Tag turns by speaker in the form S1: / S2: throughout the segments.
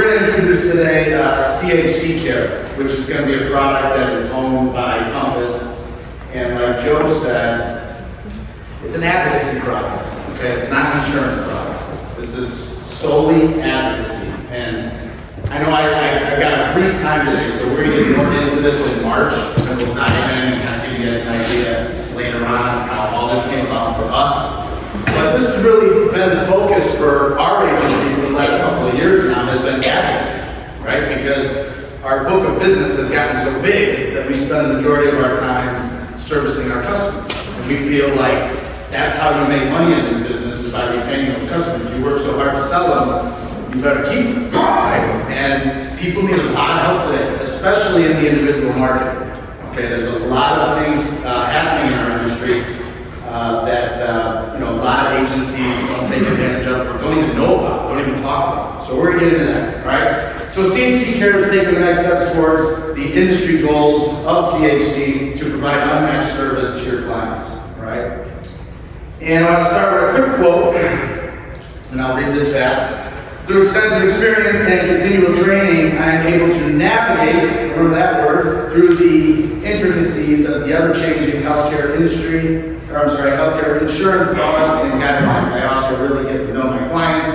S1: We're going to introduce today CHC Care, which is going to be a product that is owned by Compass. And like Joe said, it's an advocacy product. Okay, it's not an insurance product. This is solely advocacy. And I know I've got a brief time today, so we're going to get more into this in March, and we'll dive in and kind of give you guys an idea later on how all this came about for us. But this has really been the focus for our agency for the last couple of years now, has been advocacy, right? Because our book of business has gotten so big that we spend the majority of our time servicing our customers. And we feel like that's how you make money in this business, is by retaining those customers. You work so hard to sell them, you better keep them, right? And people need a lot of help today, especially in the individual market. Okay, there's a lot of things happening in our industry that a lot of agencies don't take advantage of or don't even know about, don't even talk about. So we're going to get into that, right? So CHC Care is taking the next steps towards the industry goals of CHC to provide unmatched service to your clients, right? And I want to start with a quick quote, and I'll read this fast. Through extensive experience and continual training, I am able to navigate, remember that word, through the intricacies of the ever-changing healthcare industry, healthcare insurance laws and guidelines. I also really get to know my clients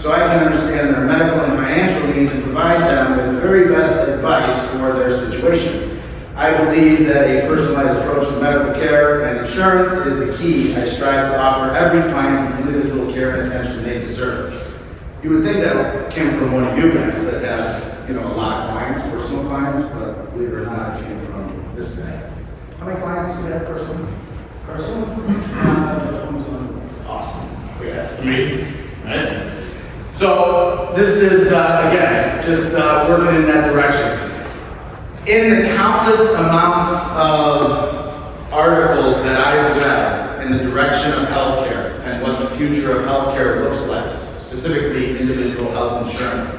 S1: so I can understand their medical and financial needs and provide them with the very best advice for their situation. I believe that a personalized approach to medical care and insurance is the key. I strive to offer every client the individual care and attention they deserve. You would think that came from one of you guys that has, a lot of clients, personal clients, but believe it or not, it came from this guy. How many clients do you have personally? Awesome. Yeah, it's amazing, right? So this is, again, just working in that direction. In the countless amounts of articles that I've read in the direction of healthcare and what the future of healthcare looks like, specifically individual health insurance,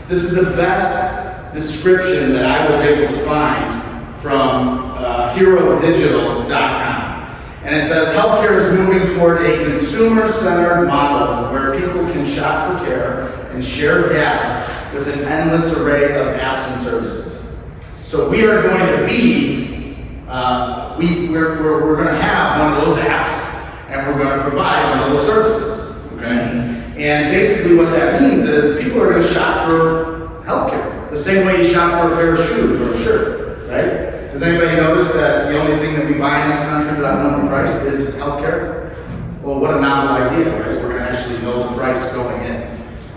S1: this is the best description that I was able to find from HeroDigital.com. And it says, healthcare is moving toward a consumer-centered model where people can shop for care and share data with an endless array of apps and services. So we are going to be, we're going to have one of those apps, and we're going to provide one of those services, okay? And basically what that means is people are going to shop for healthcare the same way you shop for a pair of shoes or a shirt, right? Does anybody notice that the only thing that we buy in this country without knowing the price is healthcare? Well, what a novel idea, right? We're going to actually know the price going in,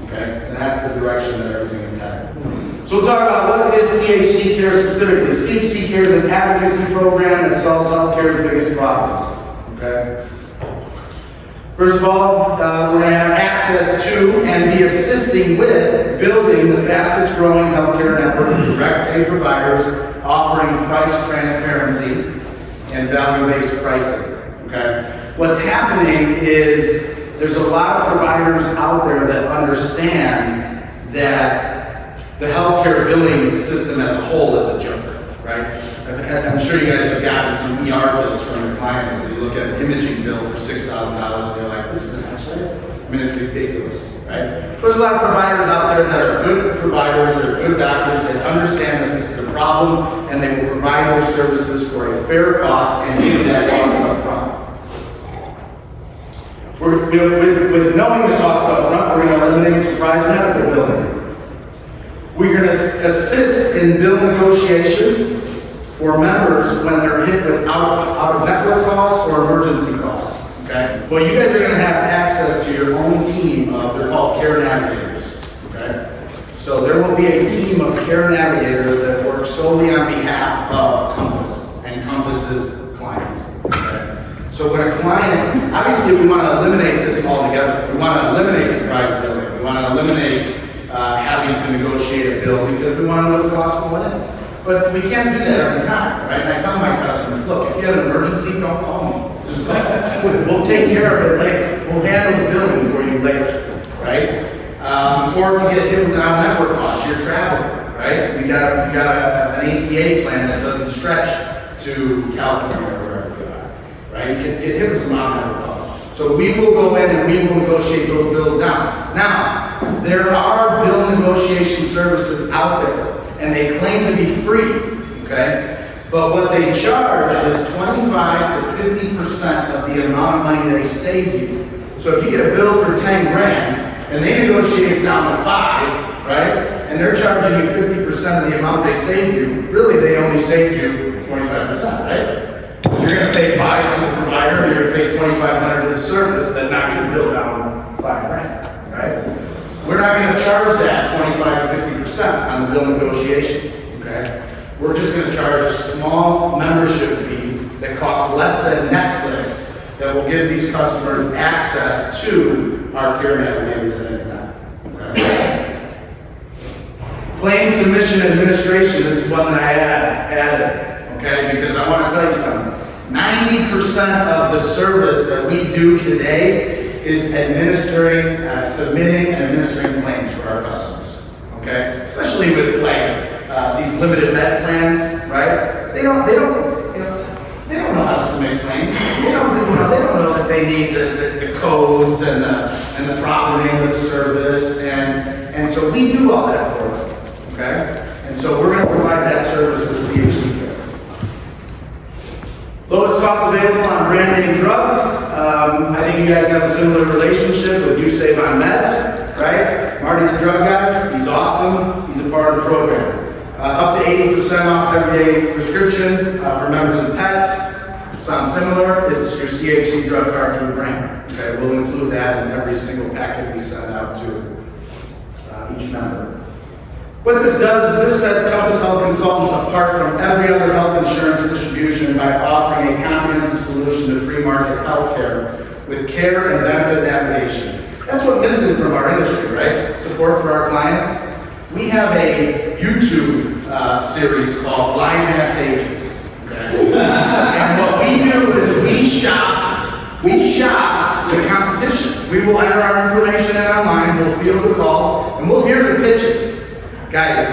S1: okay? And that's the direction that everything is headed. So we'll talk about what is CHC Care specifically. CHC Care is an advocacy program that solves healthcare's biggest problems, okay? First of all, we're going to have access to and be assisting with building the fastest growing healthcare network of direct pay providers offering price transparency and value-based pricing, okay? What's happening is there's a lot of providers out there that understand that the healthcare billing system as a whole is a joke, right? I'm sure you guys have gotten some ER bills from your clients, and you look at an imaging bill for $6,000 and you're like, this isn't actually, it's ridiculous, right? So there's a lot of providers out there that are good providers, that are good doctors, that understand that this is a problem, and they will provide their services for a fair cost and pay that cost up front. With knowing the cost up front, we're going to eliminate surprise medical billing. We're going to assist in bill negotiation for members when they're hit with out-of-network costs or emergency costs. Okay? Well, you guys are going to have access to your own team of, they're called care navigators. Okay? So there will be a team of care navigators that work solely on behalf of Compass and Compass's clients. Okay? So when a client, obviously we want to eliminate this altogether. We want to eliminate surprise billing. We want to eliminate having to negotiate a bill because we want to know the cost going in. But we can't do that every time, right? And I tell my customers, look, if you have an emergency, don't call me. Just we'll take care of it later. We'll handle the billing for you later, right? Or if you get hit with out-of-network costs, you're traveling, right? You got an ACA plan that doesn't stretch to California or wherever you are, right? You get hit with some out-of-network costs. So we will go in and we will negotiate those bills down. Now, Now, there are bill negotiation services out there, and they claim to be free, okay? But what they charge is 25 to 50% of the amount of money they save you. So if you get a bill for 10 grand, and they negotiate it down to 5, right? And they're charging you 50% of the amount they saved you, really they only saved you 25%, right? You're gonna pay 5 to the provider, and you're gonna pay 2,500 to the service that knocks your bill down 5 grand, right? We're not gonna charge that 25 to 50% on the bill negotiation, okay? We're just gonna charge a small membership fee that costs less than Netflix that will give these customers access to our care navigators at any time, okay? Claim submission administration, this is one that I added, okay? Because I wanna tell you something. 90% of the service that we do today is administering, submitting and administering claims for our customers, okay? Especially with these limited med plans, right? They don't know how to submit claims. They don't know that they need the codes and the proper name of the service, and so we do all that for them, okay? And so we're going to provide that service with CHC. Lowest cost available on brand name drugs. I think you guys have a similar relationship with You Save on Meds, right? Marty the drug guy, he's awesome. He's a part of the program. Up to 80% off everyday prescriptions for members and pets. Sounds similar. It's your CHC drug card through brand. Okay, we'll include that in every single packet we send out to each member. What this does is this sets Compass Health Consultants apart from every other health insurance distribution by offering a comprehensive solution to free market healthcare with care and benefit navigation. That's what's missing from our industry, right? Support for our clients. We have a YouTube series called Lioness Agents. Okay? And what we do is we shop the competition. We will enter our information in online, we'll field the calls, and we'll hear the pitches. Guys,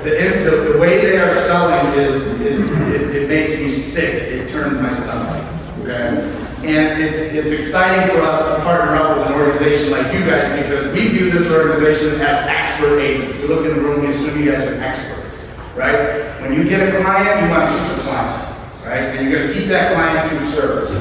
S1: the way they are selling it makes me sick. It turns my stomach. Okay? And it's exciting for us to partner up with an organization like you guys because we view this organization as expert agents. We look in the room, we assume you guys are experts, right? When you get a client, you want to keep the client, right? And you're going to keep that client through service,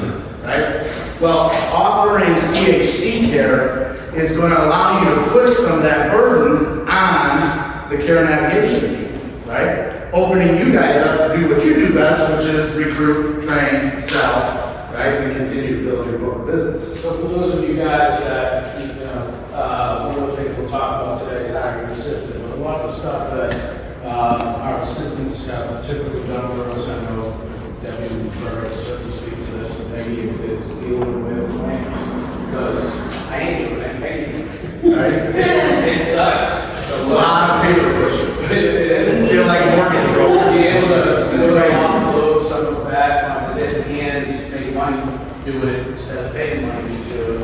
S1: right? Well, offering CHC care is going to allow you to put some of that burden on the care navigation team, right? Opening you guys up to do what you do best, which is recruit, train, sell, right? And continue to build your book of business.
S2: So for those of you guys that, one of the things we'll talk about today is hiring an assistant. But a lot of the stuff that our assistants have typically done for us, I know Debbie would certainly speak to this, and maybe is dealing with claims. Because I ain't doing anything, right? It sucks.
S1: A lot of paper pushing.
S2: It
S1: feels like a mortgage broker.
S2: To be able to offload some of that onto this and make money doing it instead of paying money to do it,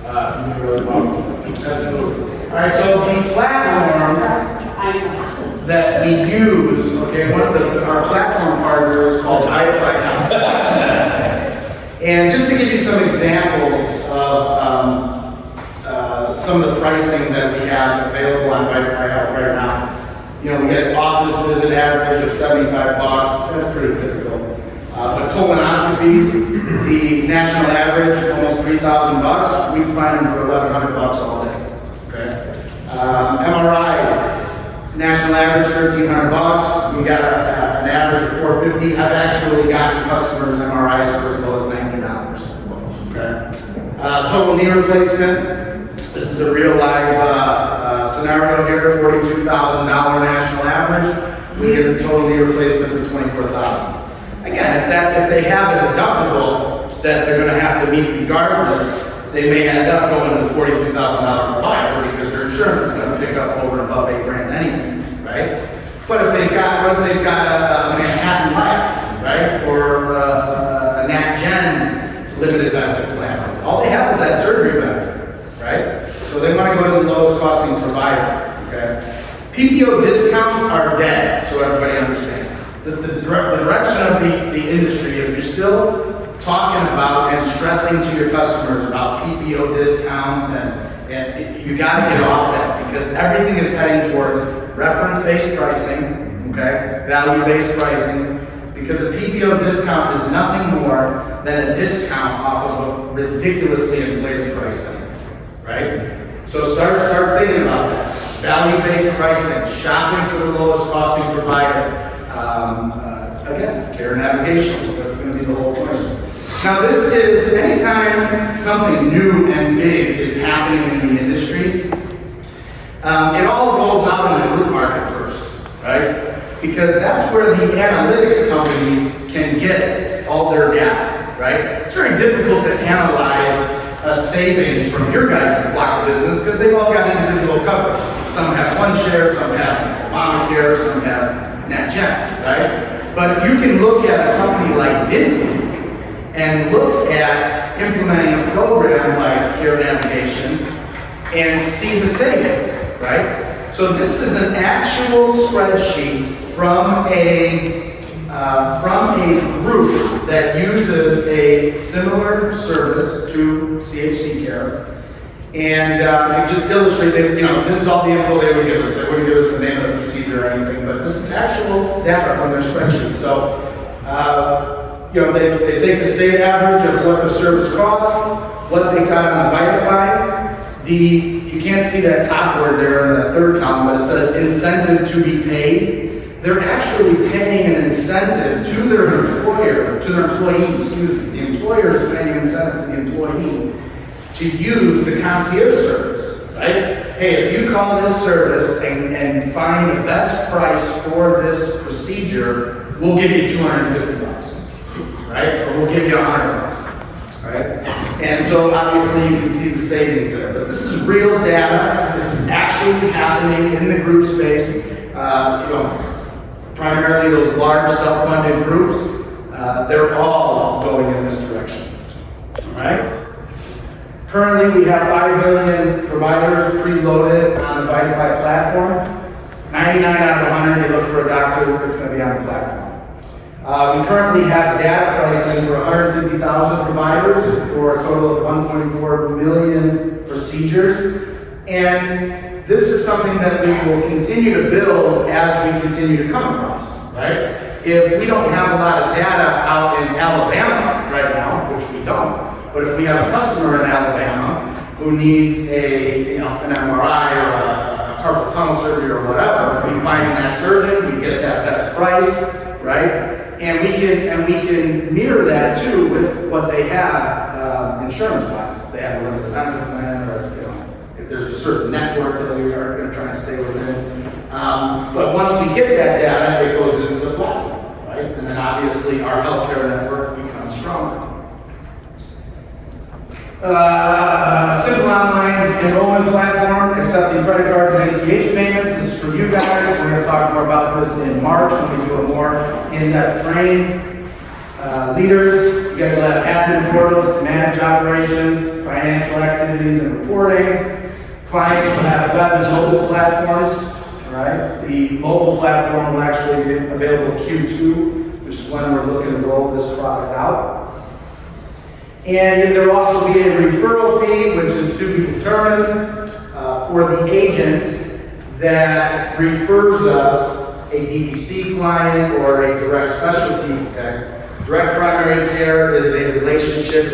S2: can be really powerful.
S1: Absolutely. All right, so the platform that we use, okay, one of our platform partners is called Wi-Fi Health. And just to give you some examples of some of the pricing that we have available on Wi-Fi Health right now. You know, we get office visit average of $75. That's pretty typical. But colonoscopies, the national average, almost $3,000. We can find them for $1,100 all day. Okay. MRIs, national average $1,300. We got an average of $450. I've actually gotten customers MRIs for as low as $90. Okay. Total knee replacement. This is a real live scenario here, $42,000 national average. We get a total knee replacement for $24,000. Again, if they have a deductible that they're going to have to meet regardless, they may end up going to the $42,000 provider because their insurance is going to pick up over and above $8,000 anything, right? But if they've got a Manhattan Life, right, or a NatGen limited benefit plan, all they have is that surgery benefit, right? So they want to go to the lowest costing provider, okay? PPO discounts are dead, so everybody understands. The direction of the industry, if you're still talking about and stressing to your customers about PPO discounts And you gotta get off that because everything is heading towards reference-based pricing, okay? Value-based pricing, because a PPO discount is nothing more than a discount off of a ridiculously inflated pricing, right? So start thinking about that. Value-based pricing, shopping for the lowest costing provider. Again, care navigation, that's gonna be the whole point of this. Now this is, anytime something new and big is happening in the industry, it all rolls out in the group market first, right? Because that's where the analytics companies can get all their data, right? It's very difficult to analyze savings from your guys' block of business because they've all got individual coverage. Some have one share, some have Obamacare, some have NatGen, right? But you can look at a company like Disney and look at implementing a program like Care Navigation and see the savings, right? So this is an actual spreadsheet from a group that uses a similar service to CHC Care. And it just illustrated, this is all the info they would give us. They wouldn't give us the name of the procedure or anything, but this is actual data from their spreadsheet. So, they take the state average of what the service costs, what they got on the Vitify. You can't see that top word there in the third column, but it says incentive to be paid. They're actually paying an incentive to their employee, The employer is paying an incentive to the employee to use the concierge service, right? Hey, if you call this service and find the best price for this procedure, we'll give you $250, right? Or we'll give you $100, right? And so obviously you can see the savings there. But this is real data. This is actually happening in the group space. Primarily those large self-funded groups, they're all going in this direction, all right? Currently, we have 5 million providers preloaded on the Vitify platform. 99 out of 100, they look for a doctor, it's going to be on the platform. We currently have data pricing for 150,000 providers for a total of 1.4 million procedures. And this is something that we will continue to build as we continue to come across, right? If we don't have a lot of data out in Alabama right now, which we don't, but if we have a customer in Alabama who needs an MRI or a carpal tunnel surgery or whatever, we find that surgeon, we get that best price, right? And we can mirror that too with what they have insurance-wise. If they have a limited benefit plan, or if there's a certain network that we are going to try and stay within. But once we get that data, it goes into the platform, right? And then obviously our healthcare network becomes stronger. Simple online enrollment platform, accepting credit cards and ACH payments. This is for you guys. We're going to talk more about this in March when we do a more in-depth training. Leaders, you guys will have admin portals to manage operations, financial activities, and reporting. Clients will have web and mobile platforms. All right. The mobile platform will actually be available Q2, which is when we're looking to roll this product out. And there will also be a referral fee, which is to be determined for the agent that refers us a DPC client or a direct specialty. Okay? Direct primary care is a relationship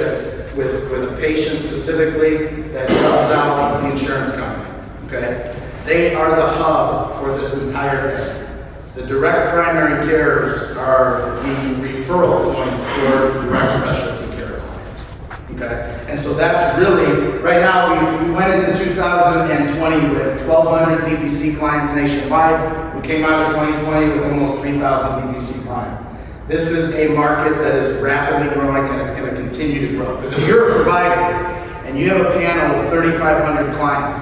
S1: with a patient specifically that comes out with the insurance company. Okay? They are the hub for this entire thing. The direct primary cares are the referral points for direct specialty. Okay, and so that's really, right now we went into 2020 with 1,200 DPC clients nationwide. We came out of 2020 with almost 3,000 DPC clients. This is a market that is rapidly growing and it's going to continue to grow. Because if you're a provider and you have a panel of 3,500 clients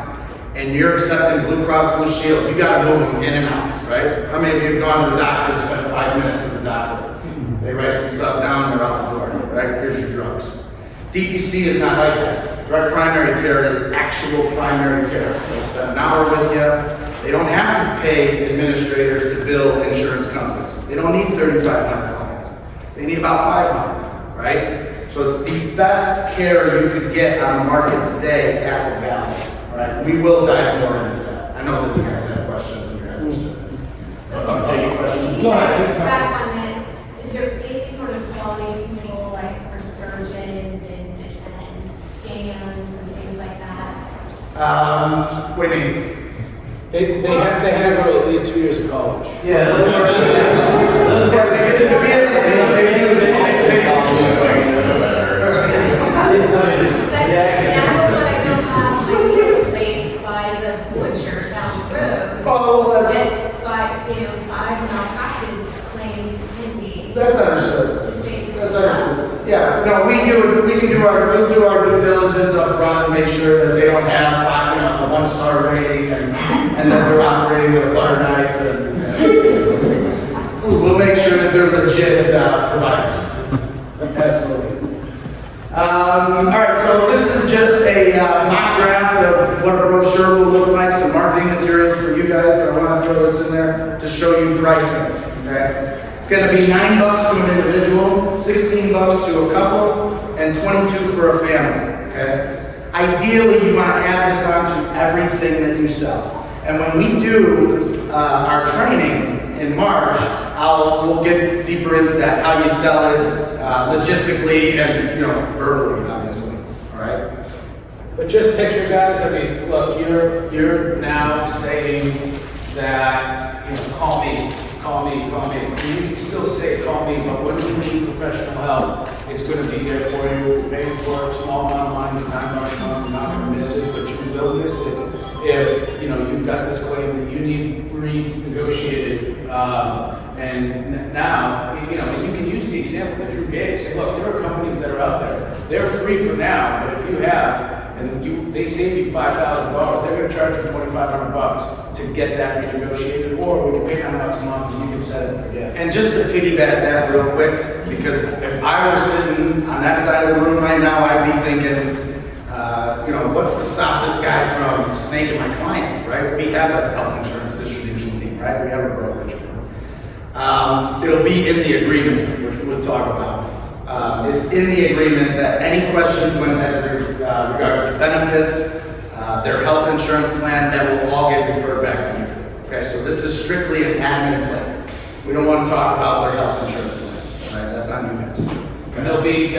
S1: and you're accepting Blue Cross Blue Shield, you got to move them in and out, right? How many of you have gone to the doctor and spent 5 minutes with the doctor? They write some stuff down, they're out the door, right? Here's your drugs. DPC is not like that. Direct primary care is actual primary care. They'll spend an hour with you. They don't have to pay administrators to bill insurance companies. They don't need 3,500 clients. They need about 500, right? So it's the best care you could get on the market today at the value. All right, we will dive more into that. I know that you guys have questions and you're interested.
S3: So,
S1: I'm taking questions.
S3: Go ahead. Back on it, is there any sort of quality control, like for surgeons and scans and things like that?
S1: What do you mean?
S2: They had to go at least 2 years of college.
S1: Yeah. To be able
S3: That's what I don't have to be replaced by the butcher down the road.
S1: Oh,
S3: That's like, 5 malpractice claims pending.
S1: that's understood.
S3: To state
S1: That's understood. Yeah, no, we'll do our due diligence up front and make sure that they don't have a 1-star rating and that they're operating with a butter knife and we'll make sure that they're legit providers. Absolutely. All right, so this is just a mock draft of what a brochure will look like, some marketing materials for you guys, but I want to throw this in there to show you pricing, okay? It's going to be $9 to an individual, $16 to a couple, and $22 for a family, okay? Ideally, you want to add this onto everything that you sell. And when we do our training in March, we'll get deeper into that, how you sell it logistically and verbally, obviously. All right.
S2: But just picture, guys. I mean, look, you're now saying that call me. You can still say call me, but when you need professional help, it's going to be there for you. Paying for a small amount of money, it's $9 a month. You're not going to miss it, but you will miss it if you've got this claim that you need renegotiated. And now, and you can use the example that Drew gave. Say, look, there are companies that are out there. They're free for now, but if you have, and they save you $5,000, they're going to charge you $2,500 to get that renegotiated, or we can pay $9 a month and you can set it and forget.
S1: And just to piggyback that real quick, because if I were sitting on that side of the room right now, I'd be thinking, what's to stop this guy from snaking my clients, right? We have a health insurance distribution team, right? We have a brokerage firm. It'll be in the agreement, which we'll talk about. It's in the agreement that any questions when as regards to benefits, their health insurance plan, that will all get referred back to you. Okay, so this is strictly an admin play. We don't want to talk about their health insurance plan, right? That's on you guys.
S2: And they'll be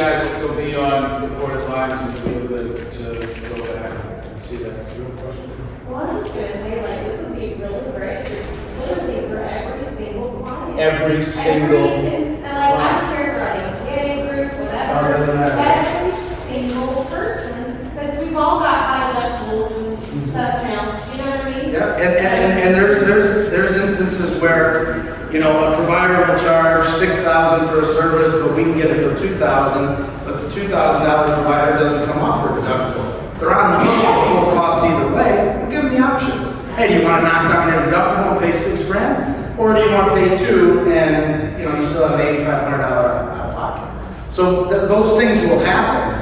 S2: on recorded lines and you'll be able to go back and see that. Do you have a question?
S4: Well, I was just gonna say, this would be really great, literally for every single client.
S2: Every single
S4: I don't care about a CA group, whatever.
S1: Oh, doesn't matter.
S4: Every single person, because we've all got high levels and stuff now, you know what I mean?
S1: Yeah, and there's instances where a provider will charge $6,000 for a service, but we can get it for $2,000, but the $2,000 provider doesn't come off their deductible. They're on the hook for full cost either way. We'll give them the option. Hey, do you want to knock down your deductible and pay $6,000, or do you want to pay $2,000 and you still have $8,500 out of pocket? So those things will happen.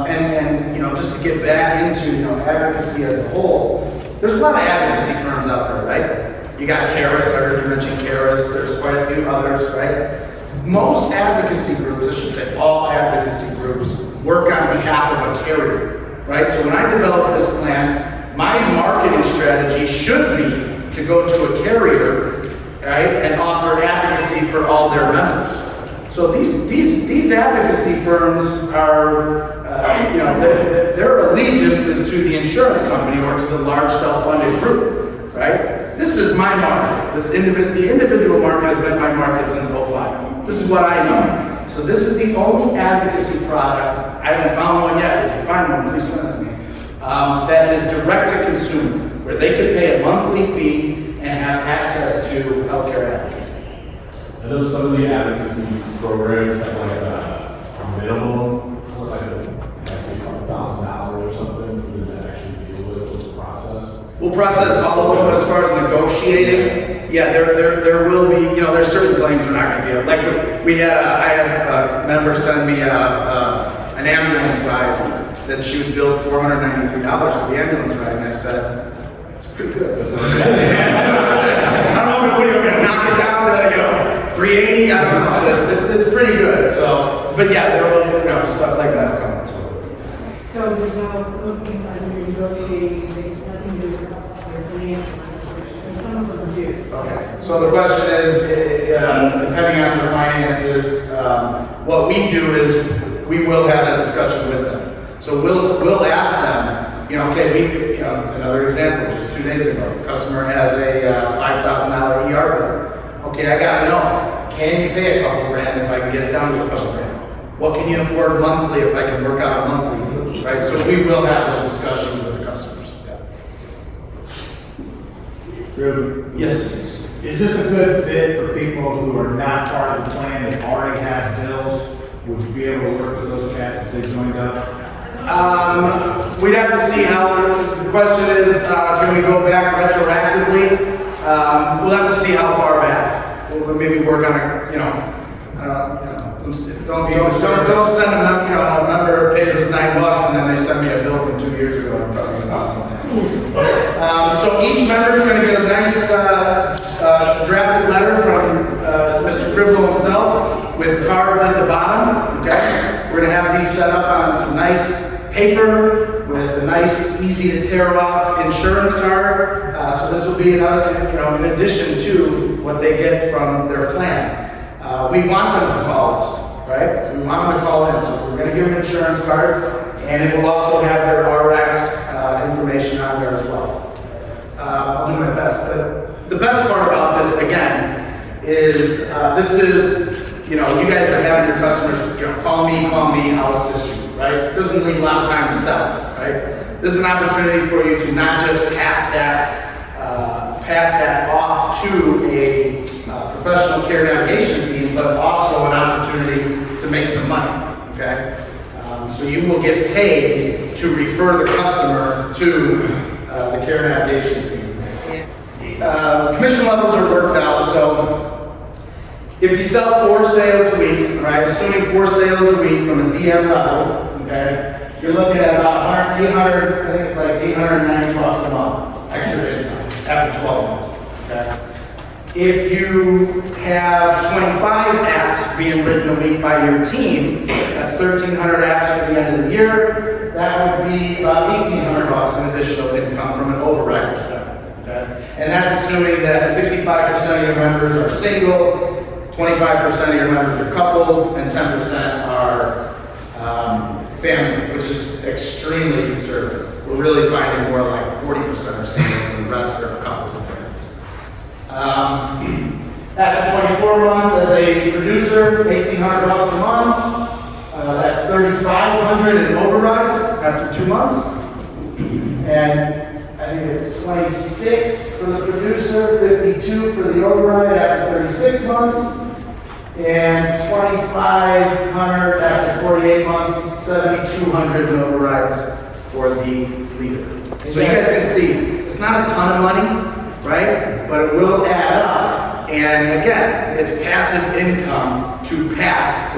S1: And just to get back into advocacy as a whole, there's a lot of advocacy firms out there, right? You got Caris, I heard you mention Caris, there's quite a few others, right? Most advocacy groups, I should say all advocacy groups, work on behalf of a carrier, right? So when I develop this plan, my marketing strategy should be to go to a carrier, right, and offer advocacy for all their members. So these advocacy firms are, their allegiance is to the insurance company or to the large self-funded group, right? This is my market. The individual market has been my market since 2005. This is what I know. So this is the only advocacy product, I haven't found one yet. If you find one, please send it to me. That is direct to consumer, where they could pay a monthly fee and have access to healthcare advocacy.
S5: I know some of the advocacy programs have a minimum, like a couple $1,000 or something for them to actually deal with the process.
S1: We'll process all of them, but as far as negotiating, yeah, there will be, there's certain claims we're not going to be able. Like I had a member send me an ambulance ride that she was billed $493 for the ambulance ride, and I said, it's pretty good. I don't know, what are you going to knock it down to, 380? I don't know. It's pretty good. So, but yeah, there will, stuff like that will come.
S6: So there's no looking at negotiating, nothing to do with your financial situation, and some of them do.
S1: Okay, so the question is, depending on the finances, what we do is we will have that discussion with them. So we'll ask them, okay, another example, just 2 days ago, a customer has a $5,000 ER bill. Okay, I gotta know, can you pay a couple grand if I can get it down to a couple grand? What can you afford monthly if I can work out a monthly deal, right? So we will have those discussions with the customers. Yeah.
S7: Drew?
S1: Yes.
S7: Is this a good fit for people who are not part of the plan that already have bills? Would you be able to work with those cats if they joined up?
S1: We'd have to see how, the question is, can we go back retroactively? We'll have to see how far back. We'll maybe work on don't send a member pays us $9 and then they send me a bill from 2 years ago. I'm talking about. So each member is going to get a nice drafted letter from Mr. Cribble himself with cards at the bottom. Okay, we're going to have these set up on some nice paper with a nice, easy to tear off insurance card. So this will be another, in addition to what they get from their plan. We want them to call us, right? We want them to call in. So we're going to give them insurance cards, and it will also have their RX information on there as well. I'll do my best. But the best part about this, again, is this is, you guys are having your customers, call me, I'll assist you. Right? It doesn't leave a lot of time to sell, right? This is an opportunity for you to not just pass that off to a professional care navigation team, but also an opportunity to make some money, okay? So you will get paid to refer the customer to the care navigation team. Commission levels are worked out, so if you sell 4 sales a week, right, assuming 4 sales a week from a DM level, okay, you're looking at about 800, I think it's like $890 a month, extra income after 12 months, okay? If you have 25 apps being written a week by your team, that's 1,300 apps for the end of the year. That would be about $1,800 in additional income from an override perspective, okay? And that's assuming that 65% of your members are single, 25% of your members are coupled, and 10% are family, which is extremely conservative. We're really finding more like 40% are singles and the rest are couples and families. After 24 months as a producer, $1,800 a month. That's $3,500 in overrides after 2 months. And I think it's 26 for the producer, 52 for the override after 36 months. And 2,500 after 48 months, 7,200 in overrides for the leader. So you guys can see, it's not a ton of money, right? But it will add up. And again, it's passive income to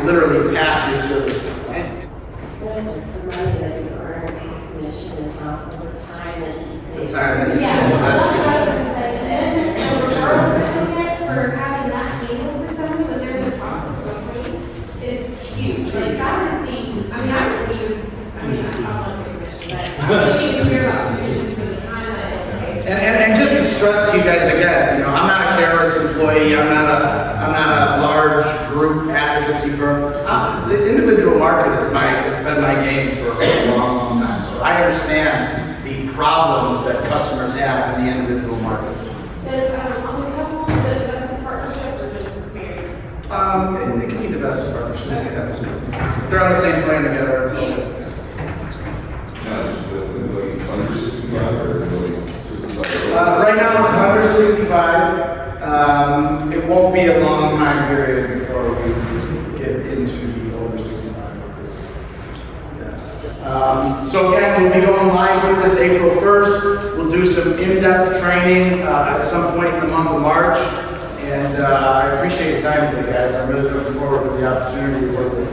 S1: literally pass your service.
S8: It's not just the money that you earn in commission, it's also the time that you save.
S1: The time that you
S4: Yeah,
S1: save,
S4: that's what I was
S1: that's
S4: gonna say. And then, so regardless of it, for having that handled for someone, but they're in the process of training, is huge. Like, I would see, I don't want to be commission, but I don't even hear about commission for the time that it takes.
S1: And just to stress to you guys again, I'm not a Caris employee, I'm not a large group advocacy firm. The individual market it's been my game for a long time. So I understand the problems that customers have in the individual market.
S4: Is, on the couple, that's the partnership or just married?
S1: It can be the best partnership. Yeah, if they're on the same plan together, it's all good. Right now, it's under 65. It won't be a long time period before we get into the over 65. So again, we'll be going live with this April 1st. We'll do some in-depth training at some point in the month of March. And I appreciate your time today, guys. I'm really looking forward to the opportunity to work with